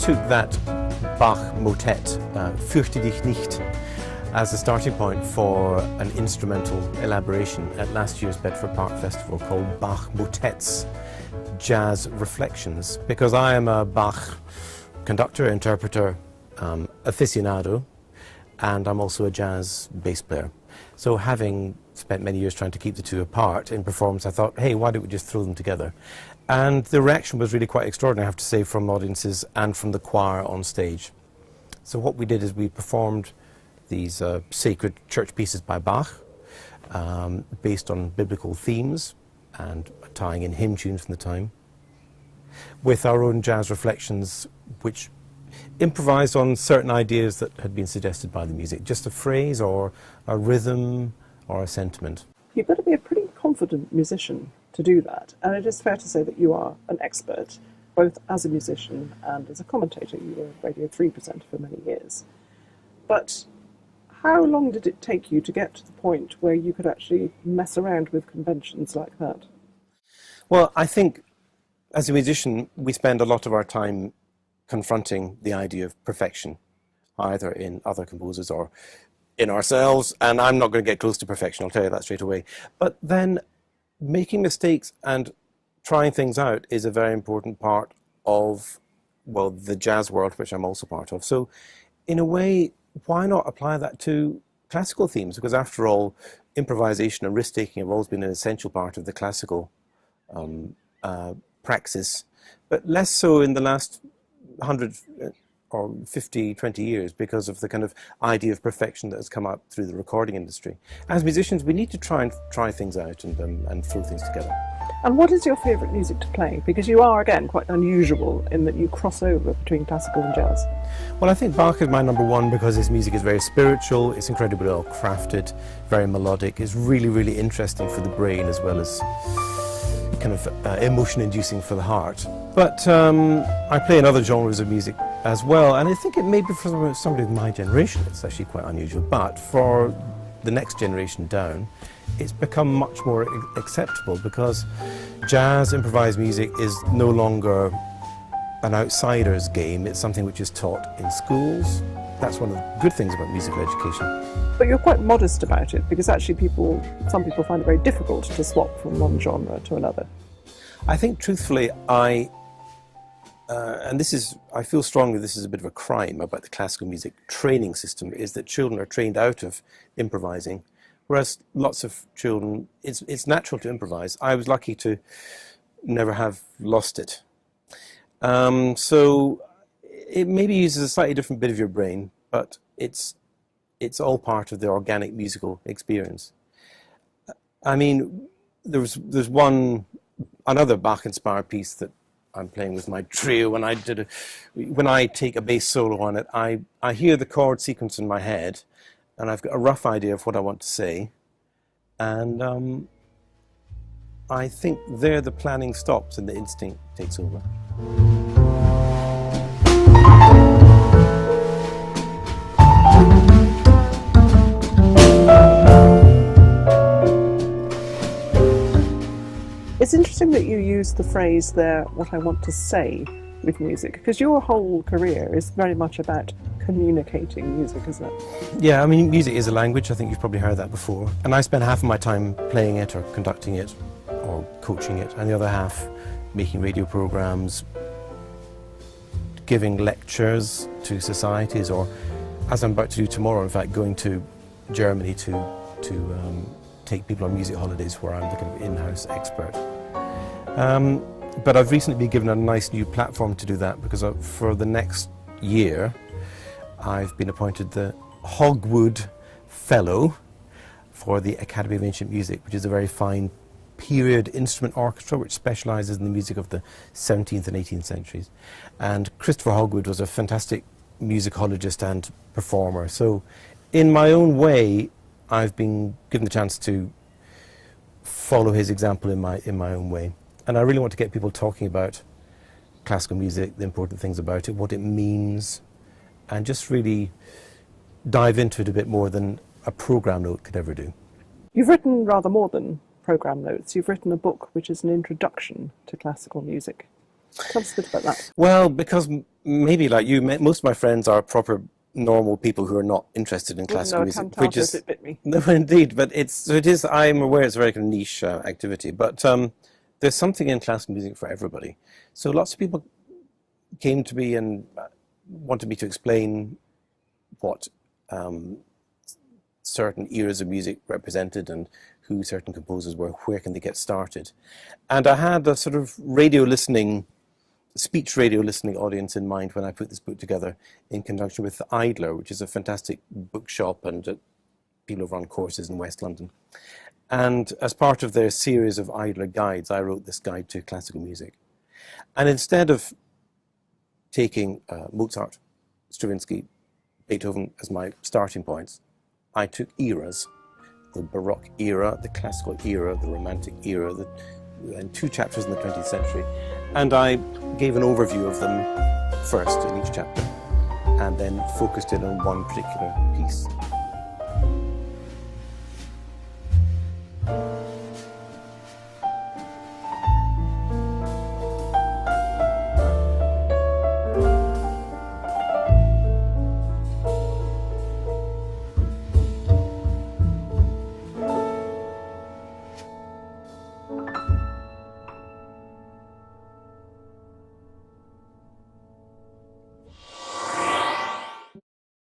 took that Bach motet, Fürchte dich nicht, as a starting point for an instrumental elaboration at last year's Bedford Park Festival called Bach Motets, Jazz Reflections, because I am a Bach conductor, interpreter, aficionado, and I'm also a jazz bass player. So having spent many years trying to keep the two apart in performance, I thought, hey, why don't we just throw them together? And the reaction was really quite extraordinary, I have to say, from audiences and from the choir on stage. So what we did is we performed these sacred church pieces by Bach, based on biblical themes and tying in hymn tunes from the time, with our own jazz reflections, which improvised on certain ideas that had been suggested by the music, just a phrase or a rhythm or a sentiment. You've got to be a pretty confident musician to do that, and it is fair to say that you are an expert, both as a musician and as a commentator. You were a Radio 3 presenter for many years. But how long did it take you to get to the point where you could actually mess around with conventions like that? Well, I think as a musician, we spend a lot of our time confronting the idea of perfection, either in other composers or in ourselves, and I'm not going to get close to perfection, I'll tell you that straight away. But then making mistakes and trying things out is a very important part of, well, the jazz world, which I'm also part of. So in a way, why not apply that to classical themes? Because after all, improvisation and risk-taking have always been an essential part of the classical praxis, but less so in the last 100 or 50, 20 years because of the kind of idea of perfection that has come up through the recording industry. As musicians, we need to try things out and throw things together. And what is your favourite music to play? Because you are, again, quite unusual in that you cross over between classical and jazz. Well, I think Bach is my number one because his music is very spiritual, it's incredibly well crafted, very melodic, it's really, really interesting for the brain as well as kind of emotion-inducing for the heart. But I play in other genres of music as well, and I think it may be for somebody of my generation it's actually quite unusual, but for the next generation down, it's become much more acceptable because jazz, improvised music is no longer an outsider's game, it's something which is taught in schools. That's one of the good things about musical education. But you're quite modest about it, because actually some people find it very difficult to swap from one genre to another. I think truthfully, I feel strongly this is a bit of a crime about the classical music training system, is that children are trained out of improvising, whereas lots of children, it's natural to improvise. I was lucky to never have lost it. So it maybe uses a slightly different bit of your brain, but it's all part of the organic musical experience. I mean, there's another Bach-inspired piece that I'm playing with my trio. When I take a bass solo on it, I hear the chord sequence in my head, and I've got a rough idea of what I want to say, and I think there the planning stops and the instinct takes over. It's interesting that you use the phrase there, what I want to say with music, because your whole career is very much about communicating music, isn't it? Yeah, I mean, music is a language, I think you've probably heard that before. And I spend half of my time playing it or conducting it or coaching it, and the other half making radio programs, giving lectures to societies, or as I'm about to do tomorrow, in fact, going to Germany to take people on music holidays where I'm the kind of in-house expert. But I've recently been given a nice new platform to do that because for the next year I've been appointed the Hogwood Fellow for the Academy of Ancient Music, which is a very fine period instrument orchestra which specialises in the music of the 17th and 18th centuries. And Christopher Hogwood was a fantastic musicologist and performer. So in my own way, I've been given the chance to follow his example in my own way. And I really want to get people talking about classical music, the important things about it, what it means, and just really dive into it a bit more than a program note could ever do. You've written rather more than program notes. You've written a book which is an introduction to classical music. Tell us a bit about that. Well, because maybe like you, most of my friends are proper normal people who are not interested in classical No, music, cantata if it bit me. no, indeed. But it is. I'm aware it's a very kind of niche activity, but there's something in classical music for everybody. So lots of people came to me and wanted me to explain what certain eras of music represented and who certain composers were, where can they get started. And I had a sort of speech radio listening audience in mind when I put this book together in conjunction with the Idler, which is a fantastic bookshop, and people have run courses in West London. And as part of their series of Idler guides, I wrote this guide to classical music. And instead of taking Mozart, Stravinsky, Beethoven as my starting points, I took eras, the Baroque era, the classical era, the Romantic era, and 2 chapters in the 20th century. And I gave an overview of them first in each chapter, and then focused in on one particular piece.